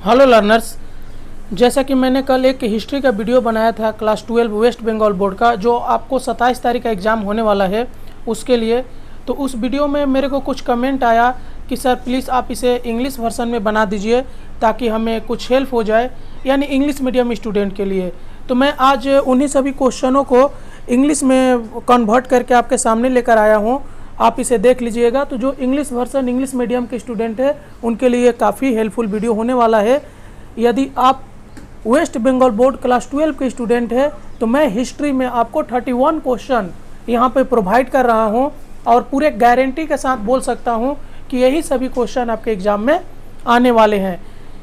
Hello learners, जैसा कि मैंने कल एक हिस्ट्री का वीडियो बनाया था क्लास 12 वेस्ट बंगाल बोर्ड का, जो आपको 27 तारीख का एग्ज़ाम होने वाला है उसके लिए। तो उस वीडियो में मेरे को कुछ कमेंट आया कि सर प्लीज़ आप इसे इंग्लिश वर्सन में बना दीजिए ताकि हमें कुछ हेल्प हो जाए, यानी इंग्लिश मीडियम स्टूडेंट के लिए। तो मैं आज उन्हीं सभी क्वेश्चनों को इंग्लिश में कन्वर्ट करके आपके सामने लेकर आया हूँ। आप इसे देख लीजिएगा। तो जो इंग्लिश वर्सन इंग्लिश मीडियम के स्टूडेंट है उनके लिए काफ़ी हेल्पफुल वीडियो होने वाला है। यदि आप वेस्ट बंगाल बोर्ड क्लास 12 के स्टूडेंट है तो मैं हिस्ट्री में आपको 31 क्वेश्चन यहाँ पे प्रोवाइड कर रहा हूँ और पूरे गारंटी के साथ बोल सकता हूँ कि यही सभी क्वेश्चन आपके एग्ज़ाम में आने वाले हैं।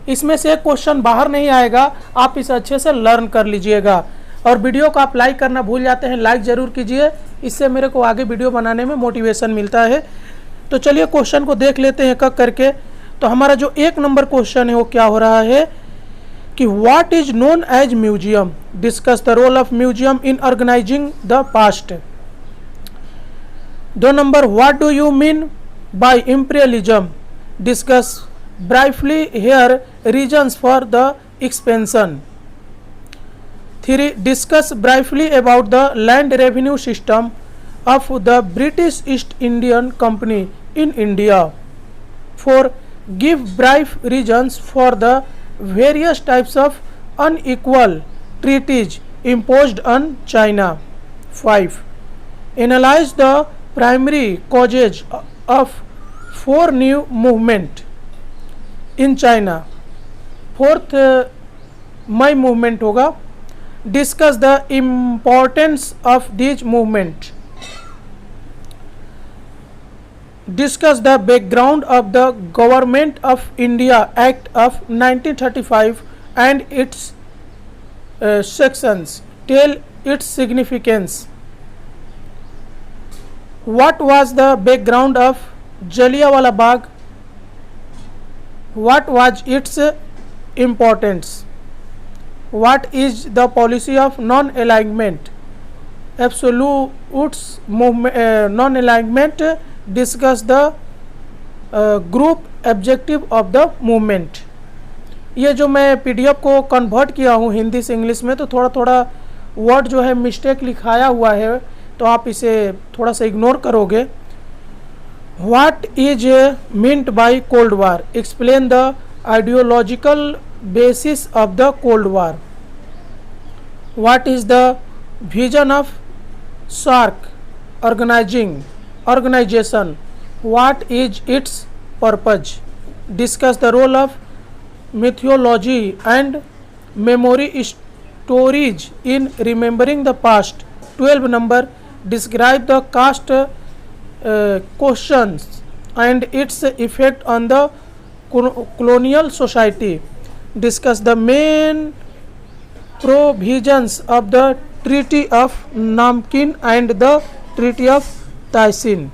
इसमें से एक क्वेश्चन बाहर नहीं आएगा, आप इसे अच्छे से लर्न कर लीजिएगा। और वीडियो को आप लाइक करना भूल जाते हैं, लाइक ज़रूर कीजिए, इससे मेरे को आगे वीडियो बनाने में मोटिवेशन मिलता है। तो चलिए क्वेश्चन को देख लेते हैं एक करके। तो हमारा जो 1 नंबर क्वेश्चन है वो क्या हो रहा है कि what is known as museum, discuss the role of museum in organising the past. 2 number, what do you mean by imperialism, discuss briefly their reasons for the expansion. 3, discuss briefly about the land revenue system of the British East Indian Company in India. 4, give brief reasons for the various types of unequal treaties imposed on China. 5, analyze the primary causes of 4 new movements in China. 4th मई movement होगा। Discuss the importance of these movements. Discuss the background of the Government of India Act of 1935 and its sections. Tell its significance. What was the background of Jallianwala Bagh? What was its importance? What is the policy of non-alignment? Absolute non-alignment. Discuss the group objective of the movement. ये जो मैं PDF को convert किया हूँ हिंदी से English में, तो थोड़ा थोड़ा वर्ड जो है मिस्टेक लिखाया हुआ है, तो आप इसे थोड़ा सा इग्नोर करोगे। What is meant by Cold War? Explain the ideological basis of the Cold War. What is the vision of SAARC organization? What is its purpose? Discuss the role of mythology and memory stories in remembering the past. 12 number, describe the caste questions and its effect on the colonial society. Discuss the main provisions of the Treaty of Nanking and the Treaty of Taizing.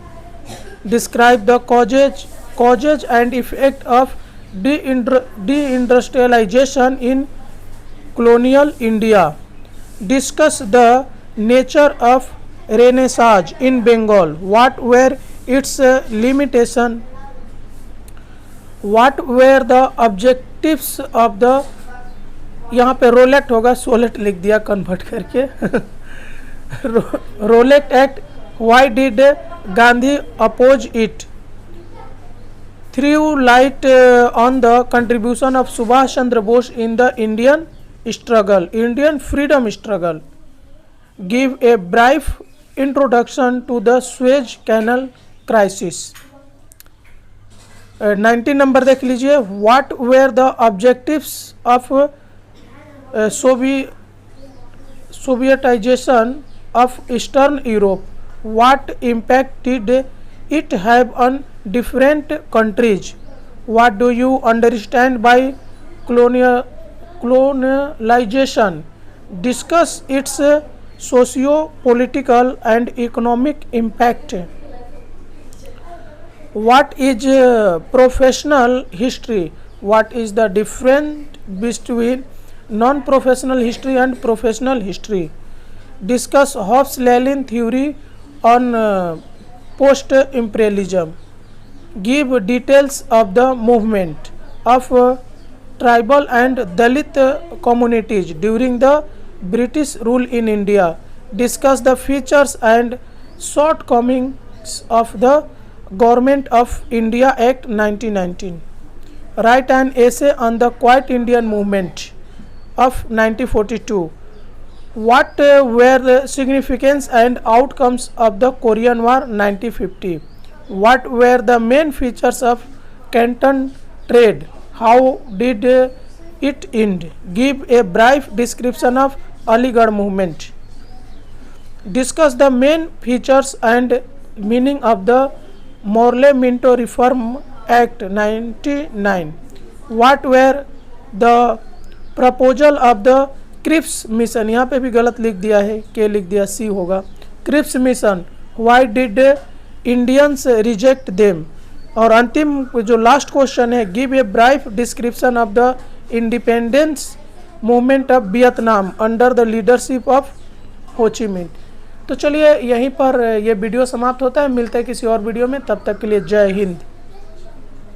Describe the causes and effect of deindustrialization in colonial India. Discuss the nature of Renaissance in Bengal. What were its limitations? What were the objectives of the, यहाँ पे रोलेक्ट होगा, सोलेट लिख दिया convert करके Rowlatt act, why did Gandhi oppose it. Through light on the contribution of Subhash Chandra Bose in the Indian struggle, Indian freedom struggle. Give a brief introduction to the Suez canal crisis. 19 number देख लीजिए। What were the objectives of sovietization of eastern Europe? What impact did it have on different countries? What do you understand by colonialization? Discuss its socio-political and economic impact. What is professional history? What is the difference between non-professional history and professional history? Discuss Hobbes-Lewin theory on post-imperialism. Give details of the movement of tribal and Dalit communities during the British rule in India. Discuss the features and shortcomings of the Government of India Act 1919. Write an essay on the Quiet Indian Movement of 1942. What were the significance and outcomes of the Korean War 1950? What were the main features of Canton trade? How did it end? Give a brief description of Aligarh movement. Discuss the main features and meaning of the Morley-Minto Reform Act 99. What were the proposal of the Cripps mission, यहाँ पे भी गलत लिख दिया है, के लिख दिया, सी होगा, Cripps mission, why did Indians reject them. और अंतिम जो लास्ट क्वेश्चन है, give a brief description of the independence movement of Vietnam under the leadership of Ho Chi मिन। तो चलिए यहीं पर ये वीडियो समाप्त होता है, मिलते हैं किसी और वीडियो में, तब तक के लिए जय हिंद।